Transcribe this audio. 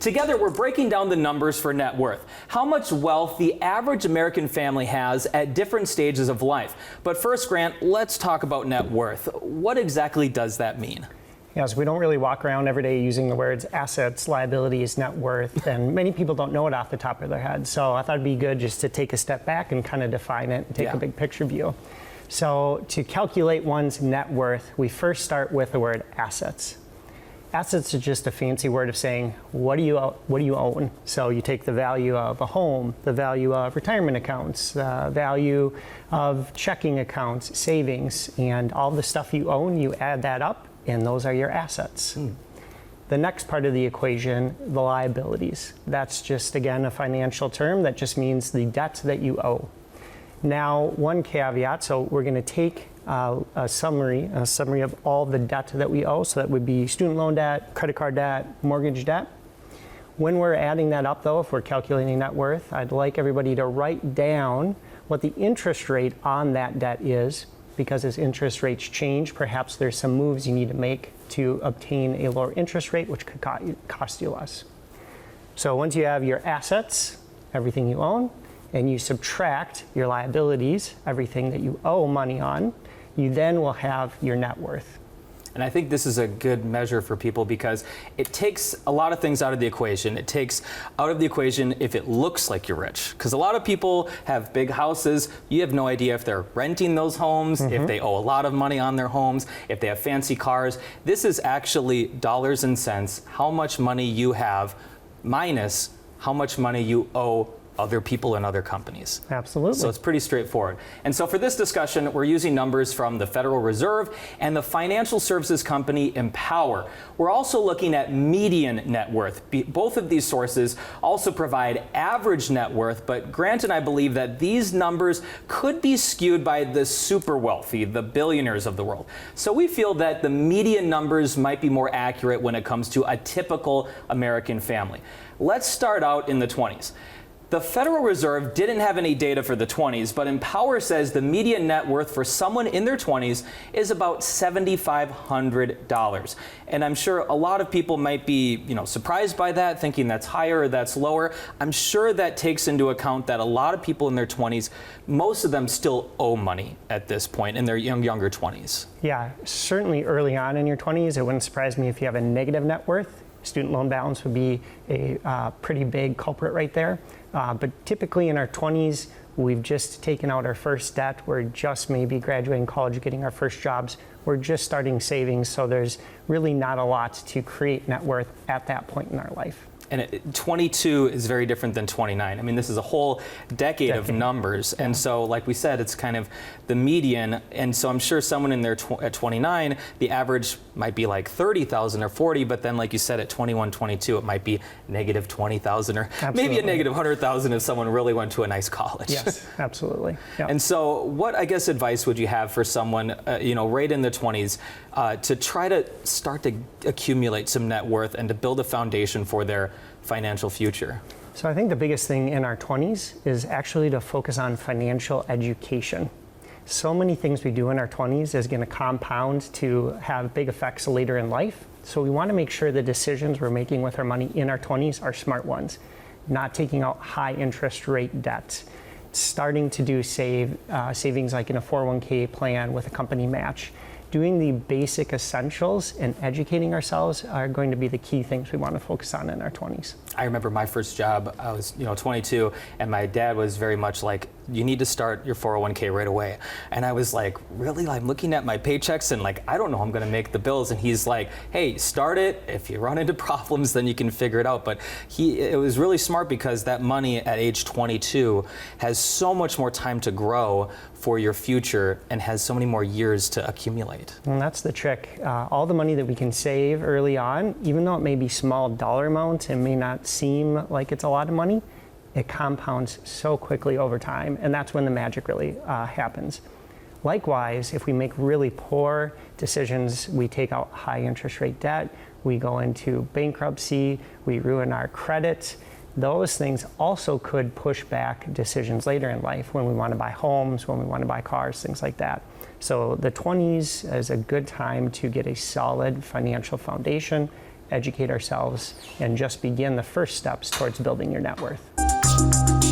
Together, we're breaking down the numbers for net worth, how much wealth the average American family has at different stages of life. But first, Grant, let's talk about net worth. What exactly does that mean? Yes, we don't really walk around every day using the words assets, liabilities, net worth, and many people don't know it off the top of their head. So I thought it'd be good just to take a step back and kind of define it and take a big picture view. So to calculate one's net worth, we first start with the word assets. Assets is just a fancy word of saying, what do you own? So you take the value of a home, the value of retirement accounts, the value of checking accounts, savings, and all the stuff you own, you add that up, and those are your assets. The next part of the equation, the liabilities. That's just, again, a financial term that just means the debt that you owe. Now, one caveat, so we're going to take a summary of all the debt that we owe. So that would be student loan debt, credit card debt, mortgage debt. When we're adding that up, though, if we're calculating net worth, I'd like everybody to write down what the interest rate on that debt is, because as interest rates change, perhaps there's some moves you need to make to obtain a lower interest rate, which could cost you less. So once you have your assets, everything you own, and you subtract your liabilities, everything that you owe money on, you then will have your net worth. And I think this is a good measure for people because it takes a lot of things out of the equation. It takes out of the equation if it looks like you're rich. Because a lot of people have big houses. You have no idea if they're renting those homes, if they owe a lot of money on their homes, if they have fancy cars. This is actually dollars and cents, how much money you have minus how much money you owe other people and other companies. Absolutely. So it's pretty straightforward. And so for this discussion, we're using numbers from the Federal Reserve and the financial services company Empower. We're also looking at median net worth. Both of these sources also provide average net worth, but Grant and I believe that these numbers could be skewed by the super wealthy, the billionaires of the world. So we feel that the median numbers might be more accurate when it comes to a typical American family. Let's start out in the 20s. The Federal Reserve didn't have any data for the 20s, but Empower says the median net worth for someone in their 20s is about $7,500. And I'm sure a lot of people might be, surprised by that, thinking that's higher or that's lower. I'm sure that takes into account that a lot of people in their 20s, most of them still owe money at this point in their younger 20s. Yeah, certainly early on in your 20s, it wouldn't surprise me if you have a negative net worth. Student loan balance would be a pretty big culprit right there. But typically in our 20s, we've just taken out our first debt. We're just maybe graduating college, getting our first jobs. We're just starting savings, so there's really not a lot to create net worth at that point in our life. And 22 is very different than 29. I mean, this is a whole decade of numbers. And so, like we said, it's kind of the median. And so I'm sure someone in there at 29, the average might be like 30,000 or 40, but then like you said, at 21, 22, it might be negative 20,000 or maybe a negative 100,000 if someone really went to a nice college. Yes, absolutely. Yep. And so what, I guess, advice would you have for someone, right in the 20s to try to start to accumulate some net worth and to build a foundation for their financial future? So I think the biggest thing in our 20s is actually to focus on financial education. So many things we do in our 20s is going to compound to have big effects later in life. So we want to make sure the decisions we're making with our money in our 20s are smart ones, not taking out high interest rate debt, starting to do savings like in a 401k plan with a company match. Doing the basic essentials and educating ourselves are going to be the key things we want to focus on in our 20s. I remember my first job, I was 22, and my dad was very much like, you need to start your 401k right away. And I was like, really? I'm looking at my paychecks and like, I don't know how I'm going to make the bills. And he's like, hey, start it. If you run into problems, then you can figure it out. But it was really smart because that money at age 22 has so much more time to grow for your future and has so many more years to accumulate. And that's the trick. All the money that we can save early on, even though it may be small dollar amounts and may not seem like it's a lot of money, it compounds so quickly over time, and that's when the magic really happens. Likewise, if we make really poor decisions, we take out high interest rate debt, we go into bankruptcy, we ruin our credit, those things also could push back decisions later in life when we want to buy homes, when we want to buy cars, things like that. So the 20s is a good time to get a solid financial foundation educate ourselves, and just begin the first steps towards building your net worth.